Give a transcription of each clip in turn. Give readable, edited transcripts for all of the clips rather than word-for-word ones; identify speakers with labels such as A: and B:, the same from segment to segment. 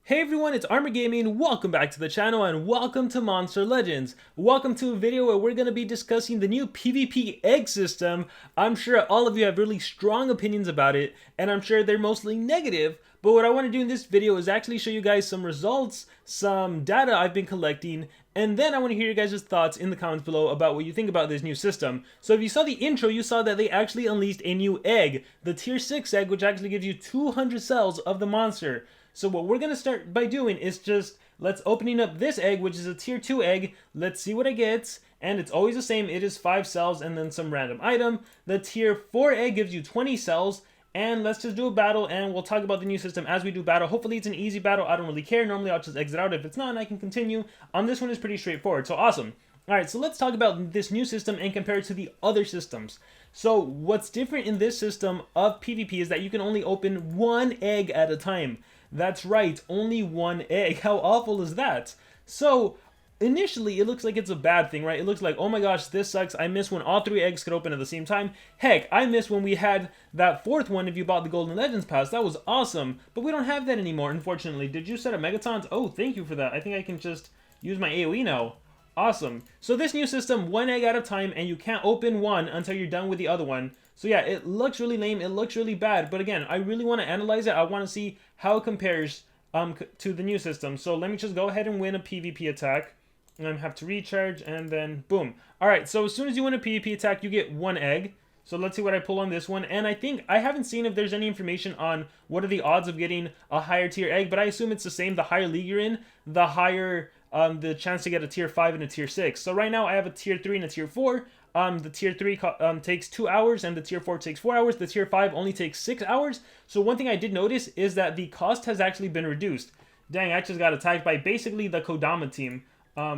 A: Hey everyone, it's Armor Gaming. Welcome back to the channel and welcome to Monster Legends. Welcome to a video where we're going to be discussing the new PvP egg system. I'm sure all of you have really strong opinions about it, and I'm sure they're mostly negative. But what I want to do in this video is actually show you guys some results, some data I've been collecting, and then I want to hear your guys' thoughts in the comments below about what you think about this new system. So if you saw the intro, you saw that they actually unleashed a new egg, the tier 6 egg, which actually gives you 200 cells of the monster. So what we're going to start by doing is just, let's opening up this egg, which is a tier 2 egg. Let's see what it gets. And it's always the same. It is 5 cells and then some random item. The tier 4 egg gives you 20 cells. And let's just do a battle and we'll talk about the new system as we do battle. Hopefully it's an easy battle. I don't really care. Normally I'll just exit out. If it's not, I can continue. On this one is pretty straightforward. So awesome. Alright, so let's talk about this new system and compare it to the other systems. So what's different in this system of PvP is that you can only open one egg at a time. That's right, only one egg. How awful is that? So, initially, it looks like it's a bad thing, right? It looks like, oh my gosh, this sucks. I miss when all 3 eggs could open at the same time. Heck, I miss when we had that 4th one if you bought the Golden Legends Pass. That was awesome. But we don't have that anymore, unfortunately. Did you set up Megatons? Oh, thank you for that. I think I can just use my AoE now. Awesome. So this new system, one egg at a time, and you can't open one until you're done with the other one. So yeah, it looks really lame, it looks really bad, but again, I really want to analyze it. I want to see how it compares to the new system. So let me just go ahead and win a PvP attack. And I have to recharge, and then boom. Alright, so as soon as you win a PvP attack, you get 1 egg. So let's see what I pull on this one. And I think, I haven't seen if there's any information on what are the odds of getting a higher tier egg, but I assume it's the same. The higher league you're in, the higher the chance to get a tier 5 and a tier 6. So right now I have a tier 3 and a tier 4. The tier 3 takes 2 hours and the tier 4 takes 4 hours. The tier 5 only takes 6 hours. So one thing I did notice is that the cost has actually been reduced. Dang, I just got attacked by basically the Kodama team. I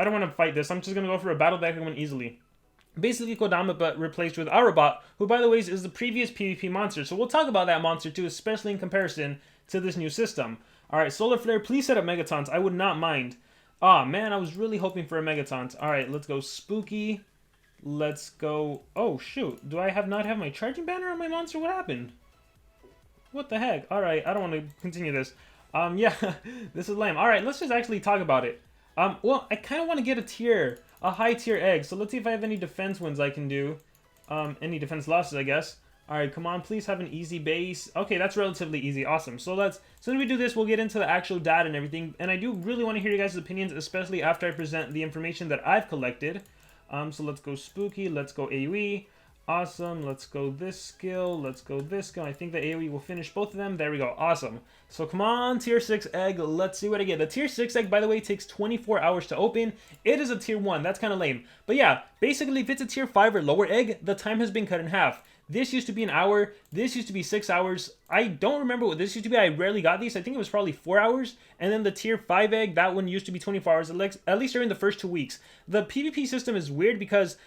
A: don't want to fight this. I'm just going to go for a battle that I can win easily. Basically Kodama, but replaced with Arabot, who by the way is the previous PvP monster. So we'll talk about that monster too, especially in comparison to this new system. Alright, Solar Flare, please set up Megatons. I would not mind. Aw, man, I was really hoping for a Megatons. Alright, let's go Spooky. Let's go... Oh, shoot. Do I not have my charging banner on my monster? What happened? What the heck? Alright, I don't want to continue this. Yeah, this is lame. Alright, let's just actually talk about it. Well, I kind of want to get a high tier egg. So let's see if I have any defense wins I can do. Any defense losses, I guess. Alright, come on, please have an easy base. Okay, that's relatively easy. Awesome. So as soon as we do this, we'll get into the actual data and everything. And I do really want to hear you guys' opinions, especially after I present the information that I've collected. So let's go Spooky, let's go AoE. Awesome, let's go this skill, let's go this skill. I think the AoE will finish both of them. There we go, awesome. So come on, tier 6 egg, let's see what I get. The tier 6 egg, by the way, takes 24 hours to open. It is a tier 1, that's kind of lame. But yeah, basically if it's a tier 5 or lower egg, the time has been cut in half. This used to be an hour. This used to be 6 hours. I don't remember what this used to be. I rarely got these. I think it was probably 4 hours. And then the tier 5 egg, that one used to be 24 hours, at least during the first 2 weeks. The PvP system is weird because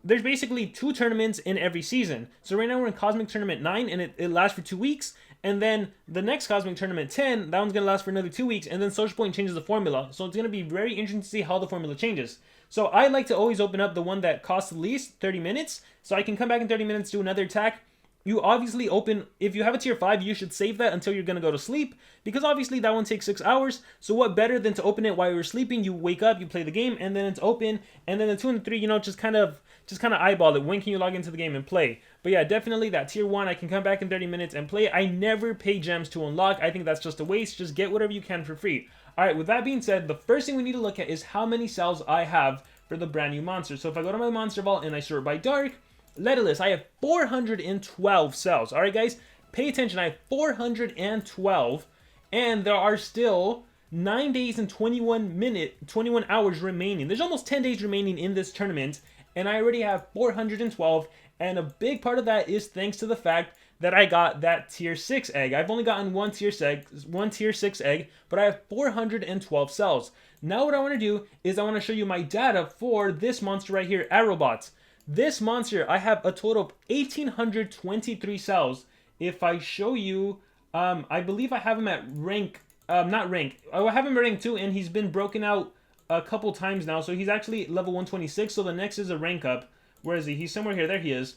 A: there's basically 2 tournaments in every season. So right now we're in Cosmic Tournament 9, and it lasts for 2 weeks. And then the next Cosmic Tournament 10, that one's going to last for another 2 weeks. And then SocialPoint changes the formula. So it's going to be very interesting to see how the formula changes. So I like to always open up the one that costs the least, 30 minutes. So I can come back in 30 minutes, do another attack. You obviously open, if you have a tier 5, you should save that until you're going to go to sleep. Because obviously that one takes 6 hours. So what better than to open it while you're sleeping? You wake up, you play the game, and then it's open. And then the 2 and the 3, you know, just kind of eyeball it. When can you log into the game and play? But yeah, definitely that tier 1, I can come back in 30 minutes and play. I never pay gems to unlock. I think that's just a waste. Just get whatever you can for free. Alright, with that being said, the first thing we need to look at is how many cells I have for the brand new monster. So if I go to my monster vault and I sort by dark, Letalis, I have 412 cells. Alright guys, pay attention, I have 412, and there are still 9 days and 21 hours remaining. There's almost 10 days remaining in this tournament, and I already have 412, and a big part of that is thanks to the fact that I got that tier 6 egg. I've only gotten one tier 6 egg, but I have 412 cells. Now what I want to do is I want to show you my data for this monster right here, Arabot. This monster, I have a total of 1,823 cells. If I show you, I believe I have him at rank, not rank, I have him at rank 2, and he's been broken out a couple times now, so he's actually level 126, so the next is a rank up. Where is he? He's somewhere here, there he is.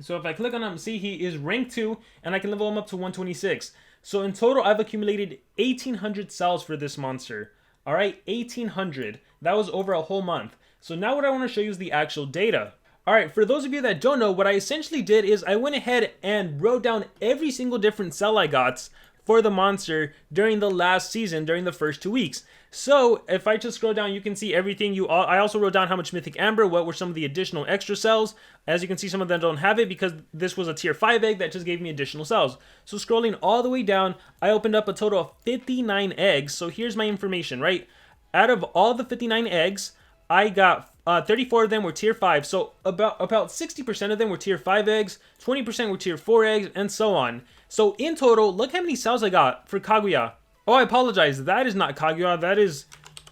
A: So if I click on him, see he is rank 2, and I can level him up to 126. So in total, I've accumulated 1,800 cells for this monster. All right, 1,800. That was over a whole month. So now what I want to show you is the actual data. All right, for those of you that don't know, what I essentially did is I went ahead and wrote down every single different cell I got for the monster during the last season, during the first 2 weeks. So if I just scroll down, you can see everything. I also wrote down how much Mythic Amber, what were some of the additional extra cells. As you can see, some of them don't have it because this was a tier 5 egg that just gave me additional cells. So scrolling all the way down, I opened up a total of 59 eggs. So here's my information, right? Out of all the 59 eggs, I got 34 of them were tier 5, so about 60% of them were tier 5 eggs, 20% were tier 4 eggs, and so on. So in total, look how many cells I got for Kaguya. Oh, I apologize, that is not Kaguya, that is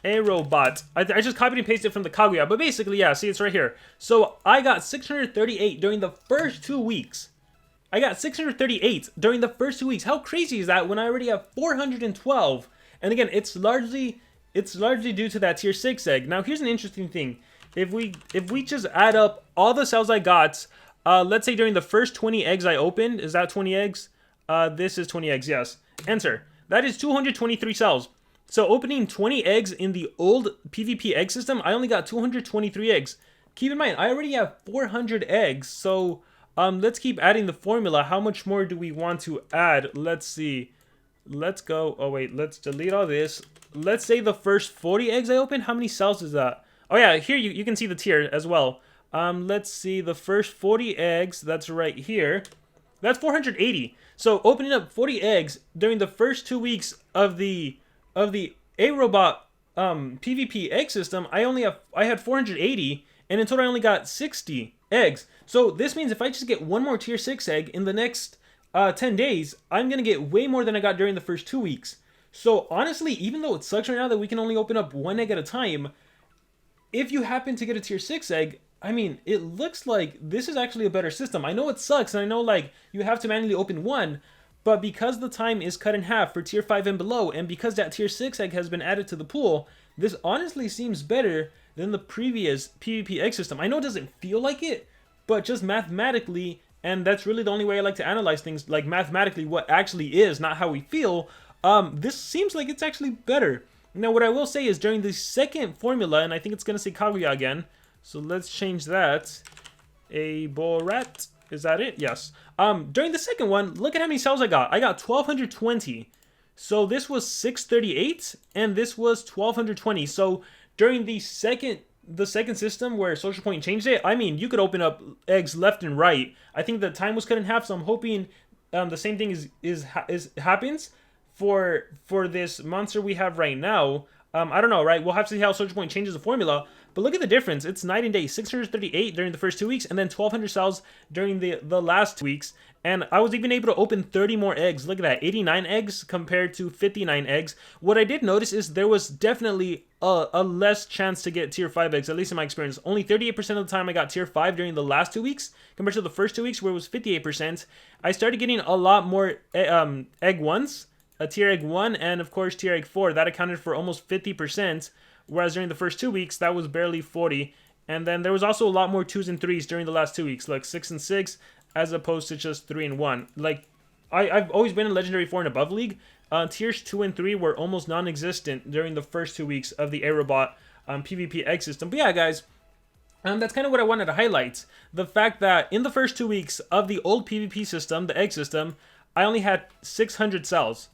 A: a robot. I just copied and pasted from the Kaguya, but basically, yeah, see, it's right here. So I got 638 during the first 2 weeks. I got 638 during the first 2 weeks. How crazy is that when I already have 412? And again, it's largely due to that tier 6 egg. Now, here's an interesting thing. If we just add up all the cells I got, let's say during the first 20 eggs I opened, is that 20 eggs? This is 20 eggs, yes. Enter. That is 223 cells. So opening 20 eggs in the old PvP egg system, I only got 223 eggs. Keep in mind, I already have 400 eggs, so let's keep adding the formula. How much more do we want to add? Let's see. Let's go. Oh, wait, let's delete all this. Let's say the first 40 eggs I opened. How many cells is that? Oh yeah, here you can see the tier as well. Let's see, the first 40 eggs, that's right here. That's 480. So opening up 40 eggs during the first 2 weeks of the A-Robot PvP egg system, I had 480, and in total I only got 60 eggs. So this means if I just get one more tier 6 egg in the next 10 days, I'm gonna get way more than I got during the first 2 weeks. So honestly, even though it sucks right now that we can only open up one egg at a time, if you happen to get a tier 6 egg, I mean, it looks like this is actually a better system. I know it sucks, and I know like you have to manually open one, but because the time is cut in half for tier 5 and below, and because that tier 6 egg has been added to the pool, this honestly seems better than the previous PvP egg system. I know it doesn't feel like it, but just mathematically, and that's really the only way I like to analyze things, like mathematically what actually is, not how we feel, this seems like it's actually better. Now, what I will say is during the second formula, and I think it's going to say Kaguya again, so let's change that. A Borat, is that it? Yes. During the second one, look at how many cells I got. I got 1,220. So this was 638, and this was 1,220. So during the second system where SocialPoint changed it, I mean, you could open up eggs left and right. I think the time was cut in half, so I'm hoping the same thing happens for this monster we have right now. I don't know, right? We'll have to see how SocialPoint changes the formula. But look at the difference. It's night and day. 638 during the first 2 weeks, and then 1,200 cells during the last 2 weeks. And I was even able to open 30 more eggs. Look at that. 89 eggs compared to 59 eggs. What I did notice is there was definitely a less chance to get tier 5 eggs, at least in my experience. Only 38% of the time I got tier 5 during the last 2 weeks compared to the first 2 weeks where it was 58%. I started getting a lot more egg ones. A tier egg 1 and of course tier egg 4. That accounted for almost 50%, whereas during the first 2 weeks that was barely 40. And then there was also a lot more 2s and 3s during the last 2 weeks, like 6 and 6 as opposed to just 3 and 1. Like I've always been in Legendary 4 and above league. Tiers 2 and 3 were almost non-existent during the first 2 weeks of the A-Robot PvP egg system. But yeah, guys, that's kind of what I wanted to highlight. The fact that in the first 2 weeks of the old PvP system, the egg system, I only had 600 cells.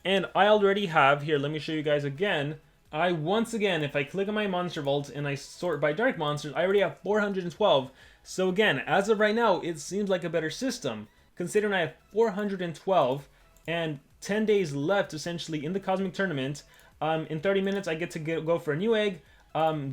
A: And I already have, here, let me show you guys again. Once again, if I click on my monster vault and I sort by dark monsters, I already have 412. So again, as of right now, it seems like a better system, considering I have 412 and 10 days left, essentially, in the Cosmic Tournament. In 30 minutes, I get to go for a new egg.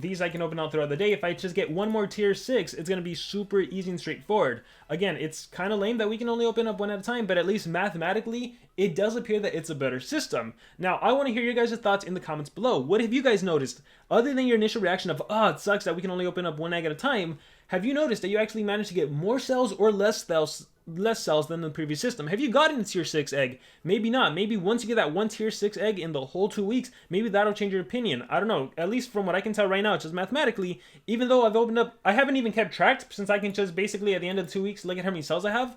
A: These I can open out throughout the day. If I just get one more tier 6, it's going to be super easy and straightforward. Again, it's kind of lame that we can only open up one at a time, but at least mathematically, it does appear that it's a better system. Now, I want to hear your guys' thoughts in the comments below. What have you guys noticed? Other than your initial reaction of, oh, it sucks that we can only open up one egg at a time, have you noticed that you actually managed to get more cells or less cells than the previous system? Have you gotten a tier 6 egg? Maybe not. Maybe once you get that one tier 6 egg in the whole 2 weeks, maybe that'll change your opinion. I don't know. At least from what I can tell right now, just mathematically, even though I've opened up, I haven't even kept track since I can just basically at the end of the 2 weeks look at how many cells I have.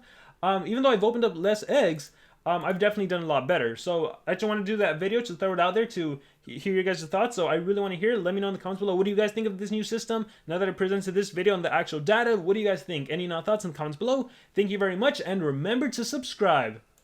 A: Even though I've opened up less eggs, I've definitely done a lot better. So I just want to do that video to throw it out there to hear your guys' thoughts. So I really want to hear. Let me know in the comments below. What do you guys think of this new system? Now that I presented this video on the actual data, what do you guys think? Any thoughts in the comments below? Thank you very much, and remember to subscribe.